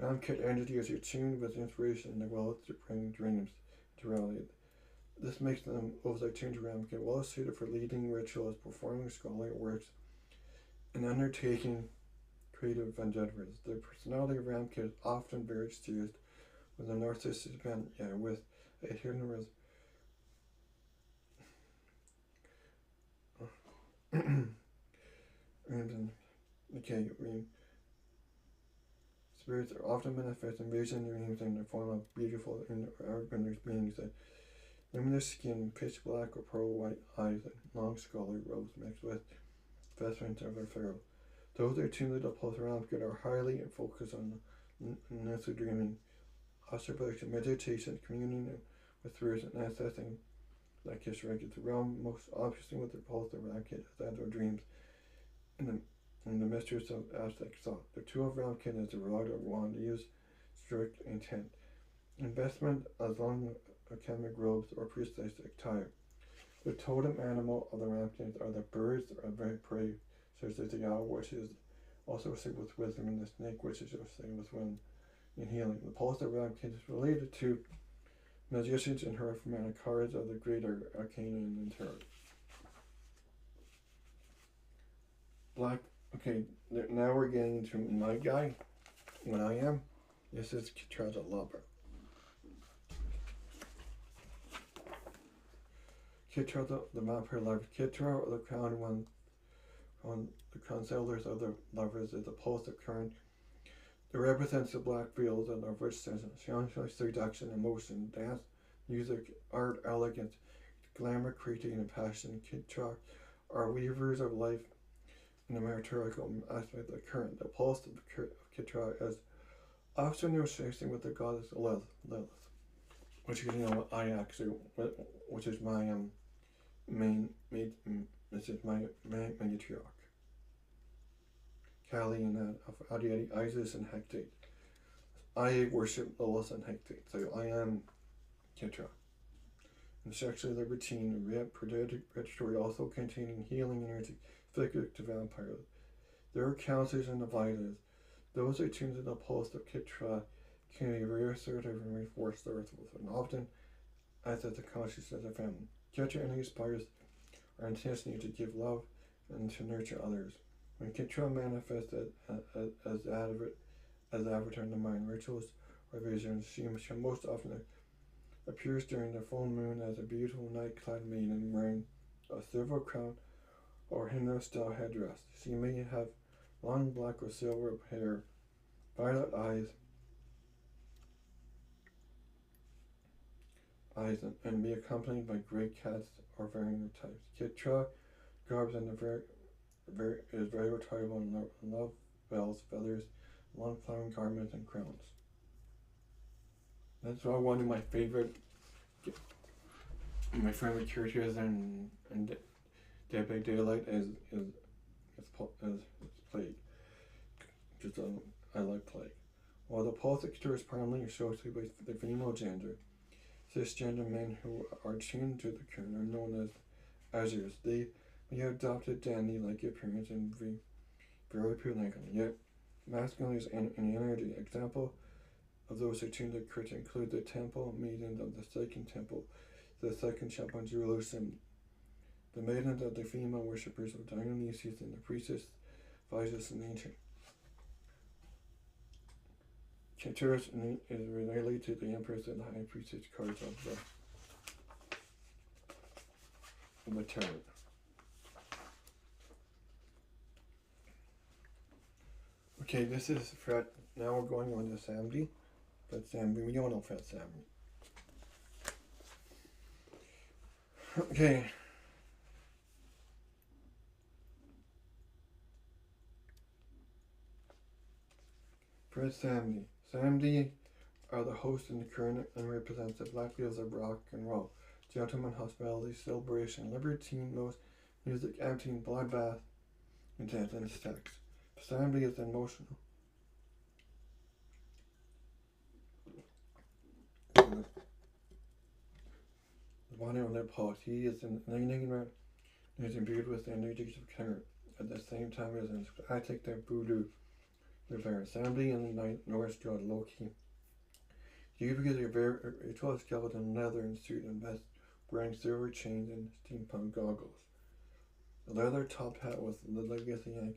S1: Ramcat energy is attuned with inspiration and the will to bring dreams to reality. This makes them, those attuned to Ramcat, well suited for leading rituals, performing scholarly works, and undertaking creative endeavors. The personality of Ramcat is often very serious, with a narcissistic bent, yet with a hidden risk. Spirits are often manifest in vision dreams in the form of beautiful airbenders beings that luminous skin, pitch black or pearl white eyes, and long scholarly robes mixed with vestments of their pharaoh. Those attuned to the pulse Ramcat are highly focused on lucid dreaming, observation, meditation, communing with spirits, and accessing that kiss records. The realm most obviously with the pulse of Ramcat is that of dreams and the mistress of Aztec thought. The tool of Ramcat is the rod or wand used strict intent. Investment as long alchemic robes or priestess attire. The totem animal of the Ramcat are the birds or Vampre, such as the owl, which is also associated with wisdom, and the snake, which is associated with wind and healing. The pulse of Ramcat is related to magicians and hermaphroditic cards of the greater arcana and tarot. Black. Okay, now we're getting to my guy. What I am. This is Kitra's lover. Kitra, the vampire lover. Kitra, the crown one, on the concealers of the lovers, is the pulse of current. It represents the black fields of which sensuality, seduction, emotion, dance, music, art, elegance, glamour, creativity, and passion. Kitra are weavers of life in the material aspect of the current. The pulse of Kitra is often associated with the goddess Lilith, which is I actually, which is my this is my matriarch. Kali and Aphrodite, Isis, and Hecate. I worship Lilith and Hecate, so I am Kitra. And sexually libertine, predatory, also containing healing energy, specific to vampires. There are counsellors and advisors. Those attuned to the pulse of Kitra can be very assertive and reinforce the earth with, and often as the consciousness of family. Kitra energy inspires our intensity to give love and to nurture others. When Kitra manifests as avatar in the mind, rituals or visions, she most often appears during the full moon as a beautiful night-clad maiden wearing a silver crown or Hindu-style headdress. She may have long black or silver hair, violet eyes, and be accompanied by gray cats or varying types. Kitra garbs in is very retireable in love, bells, feathers, long flowing garments, and crowns. That's why one of my favorite characters in Dead by Daylight is Plague. Just I like Plague. While the pulse is primarily associated with the female gender, cisgender men who are tuned to the current are known as Azures. They may have adopted dandy-like appearance and very appealing, yet masculine is an energy. Example of those attuned to current include the temple maidens of the second temple, in Jerusalem, the maidens of the female worshippers of Dionysius, and the priestess of Isis in ancient. Kitra is related to the empress and the high priestess cards of the turret. Okay, this is Fred. Now we're going on to Samdi. Fred Samdi. We don't know Fred Samdi. Okay. Fred Samdi. Samdi are the host in the current and represents the black wheels of rock and roll. Gentleman, hospitality, celebration, libertine, music, emptying, bloodbath, intent, and sex. Samdi is emotional. The body on their post. He is in around. He is imbued with the energies of terror. At the same time as an attic their voodoo. The very Samdi and the night Norse god Loki. You because you're very ritual skeleton leather and suit and vest, wearing silver chains and steampunk goggles. A leather top hat with the legacy yank,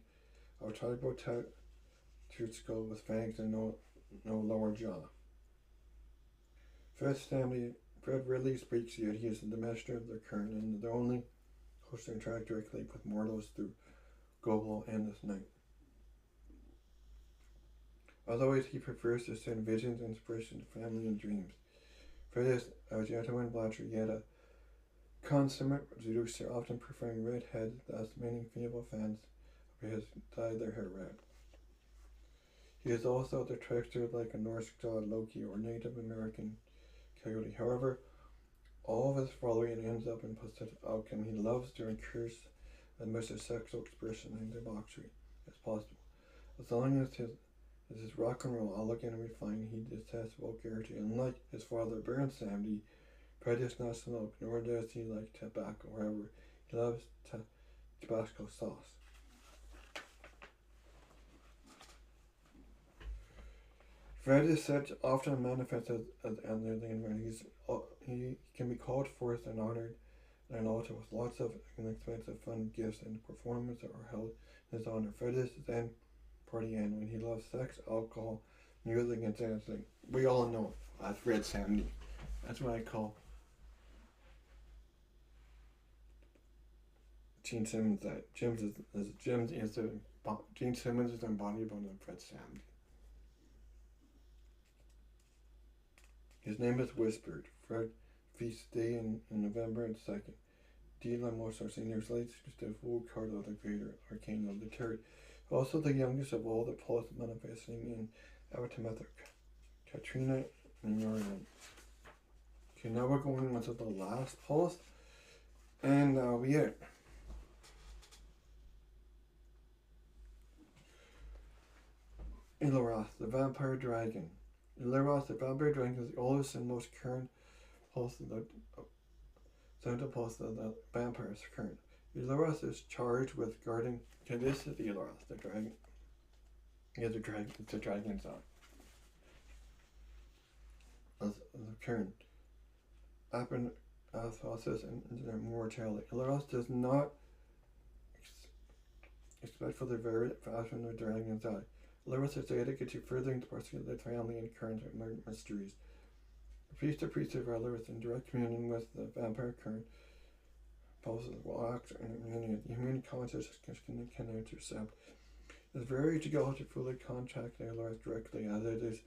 S1: a tribal tattooed skull with fangs and no lower jaw. Fred's family, Fred rarely speaks yet he is the master of the current and the only host to interact directly with mortals through global endless night. Otherwise, he prefers to send visions, inspiration to family, and dreams. Fred is a gentleman blatcher, yet a consummate seducer, often preferring redheads, thus many female fans of his dye their hair red. He is also the trickster like a Norse god Loki or Native American coyote. However, all of his following ends up in positive outcome. He loves to encourage as much as sexual expression and debauchery as possible. As long as his rock and roll, elegant and refined, he detests vulgarity. Unlike his father, Baron Samdi, Fred does not smoke, nor does he like tobacco. However, he loves Tabasco sauce. Fred is said to often manifest as an he can be called forth and honored at an altar with lots of inexpensive fun gifts and performances that are held in his honor. Fred is then party animal. He loves sex, alcohol, music, and dancing. We all know that's Fred Samdi. That's what I call Gene Simmons. That Gene Simmons is embodied by Fred Samdi. His name is whispered. Fred feast day in November and 2nd. Dylan most are seniors late to the full card of the greater arcane of the third. Also the youngest of all the poets manifesting in Avatar Katrina and Yorian. Okay, now we're going on to the last post, and that'll be it. Ilaroth, the Vampire Dragon. Ilaroth, the Vampire Dragon is the oldest and most current post of the vampires current. Ilaroth is charged with guarding. Okay, this is Ilaroth, the dragon. Yeah, the dragon's on. As the current. Athos and immortality. Ilaroth does not expect for the very fashion of the dragon's eye. Ilaroth is dedicated to furthering the pursuit of the family and current mysteries. The priest of Ilaroth in direct communion with the vampire current pulses will act in immunity. The human consciousness can intercept. It is very difficult to fully contact Ilaroth directly, as it is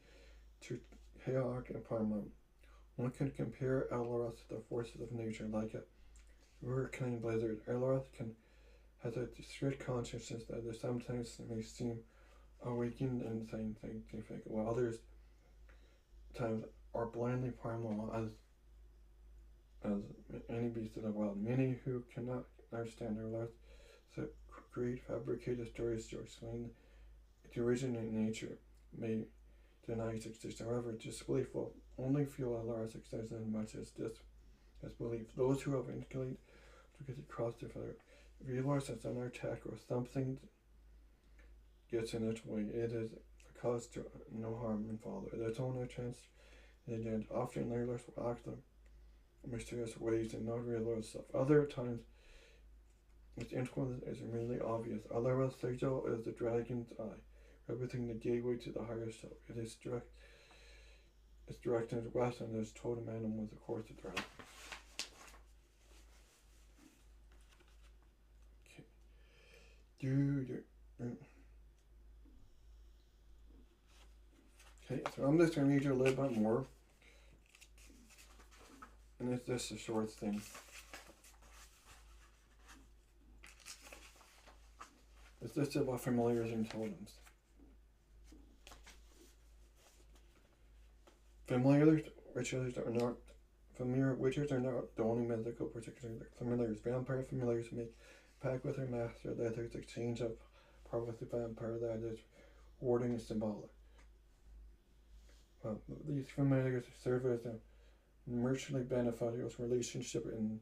S1: too chaotic and primal. One can compare Ilaroth to the forces of nature, like a hurricane blizzard. Ilaroth has a strict consciousness that is sometimes may seem awakened and scientific, while others times are blindly primal as any beast of the wild. Many who cannot understand Ilaroth's great fabricated stories to explain the origin in nature may deny its existence. However, disbelief will only feel Ilaroth's existence as much as disbelief. Those who have inculcated to get across the fire. If Ilaroth is under attack or something gets in its way, it is a cause to no harm and follow. There's only a chance in the end. Often Ilaroth will act in mysterious ways and not realize stuff. Other times, its influence is really obvious. Ilaroth's sigil is the dragon's eye, representing the gateway to the higher self. It is directed west and is totem animal with the course of dragon. Okay, so I'm just going to read you a little bit more. And it's just a short thing. It's just about familiars and totems. Familiar witches are not the only mythical particular familiars. Vampire familiars make pact with their master that there's exchange of power with the vampire that is warding and symbolic. Well, these familiars serve as a mutually beneficial relationship in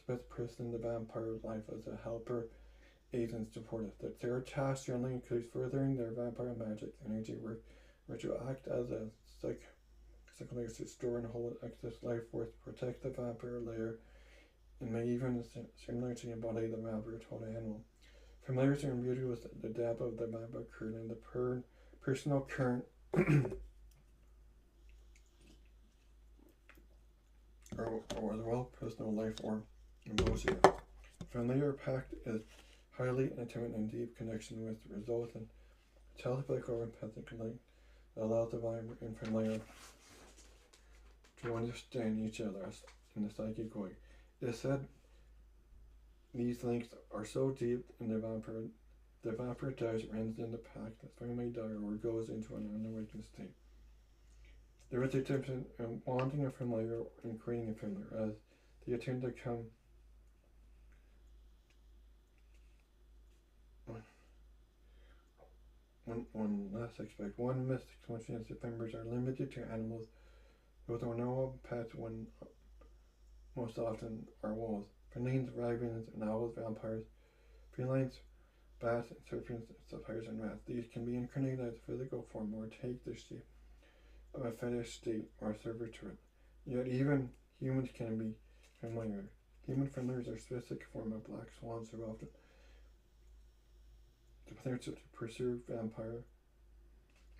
S1: with person in the vampire life as a helper, aid and supporter. That their task generally includes furthering their vampire magic energy work, which will act as a psychological to store and hold excess life force, protect the vampire lair, and may even similarly embody the vampire total animal. Familiars are imbued with the depth of the vampire current and the personal current or the well personal life or emotion. Familiar pact is highly intimate and deep connection with the result in telepathic or empathic link that allows the vampire and familiar to understand each other in the psychic way. It is said these links are so deep in the vampire dies or ends in the pact, the family dies or goes into an unawakened state. There is a difference in wanting a familiar and creating a familiar, as they tend to come one last aspect. One mystic conscience of members are limited to animals, though there are no pets when most often are wolves. Felines, ravens, and owls, vampires, felines, bats, and serpents, sapphires, and rats. These can be incarnated as a physical form or take the shape of a fetish state or servitude. Yet even humans can be familiar. Human familiars are a specific form of black swans who often the potential to pursue vampire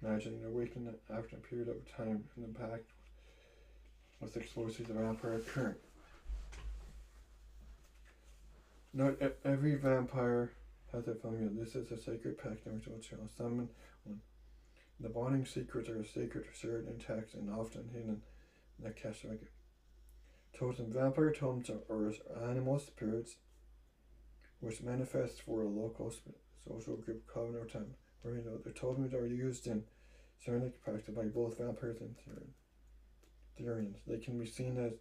S1: magic and awaken after a period of time in the pact with explosives of vampire current. Not every vampire has a familiar. This is a sacred pact and ritual shall summon one. The bonding secrets are sacred, shared, intact, and often hidden in the Keswick. Totem vampire totems are animal spirits which manifest for a local social group called no time. Where the totems are used in ceramic practice by both vampires and Therians. They can be seen as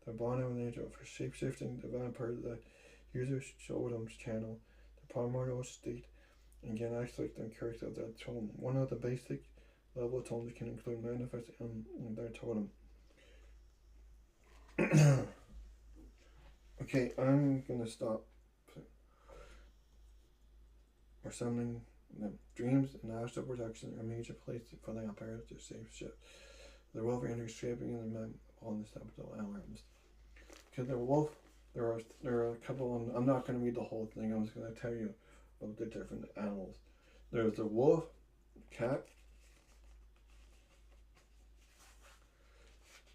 S1: the bonding angel for shapeshifting the vampire that users totems channel the primordial state and can isolate the character of that totem. One of the basic level totems can include manifest in their totem. Okay, I'm gonna stop. Or summoning them. Dreams and astral projection are major places for the vampires to save shit. The wolf enters shaping in the men on the subtle alarms. Because the wolf, there are a couple. I'm not going to read the whole thing. I'm just going to tell you of the different animals. There's the wolf, cat,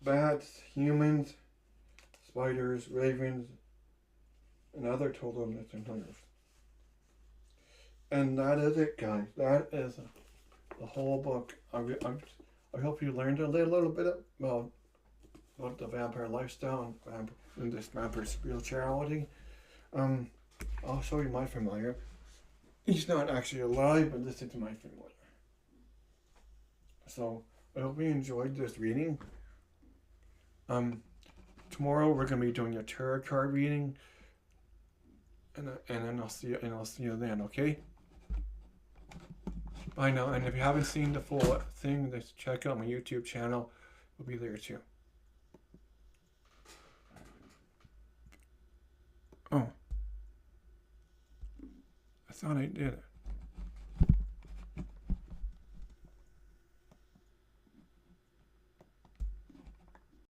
S1: bats, humans, spiders, ravens, and other totems and hunters. And that is it, guys. That is the whole book. I hope you learned a little bit about the vampire lifestyle and this vampire spirituality. I'll show you my familiar. He's not actually alive, but this is my familiar. So I hope you enjoyed this reading. Tomorrow we're gonna be doing a tarot card reading, and then I'll see you then. Okay. Bye now, and if you haven't seen the full thing, just check out my YouTube channel. It'll be there too. Oh. I thought I did it.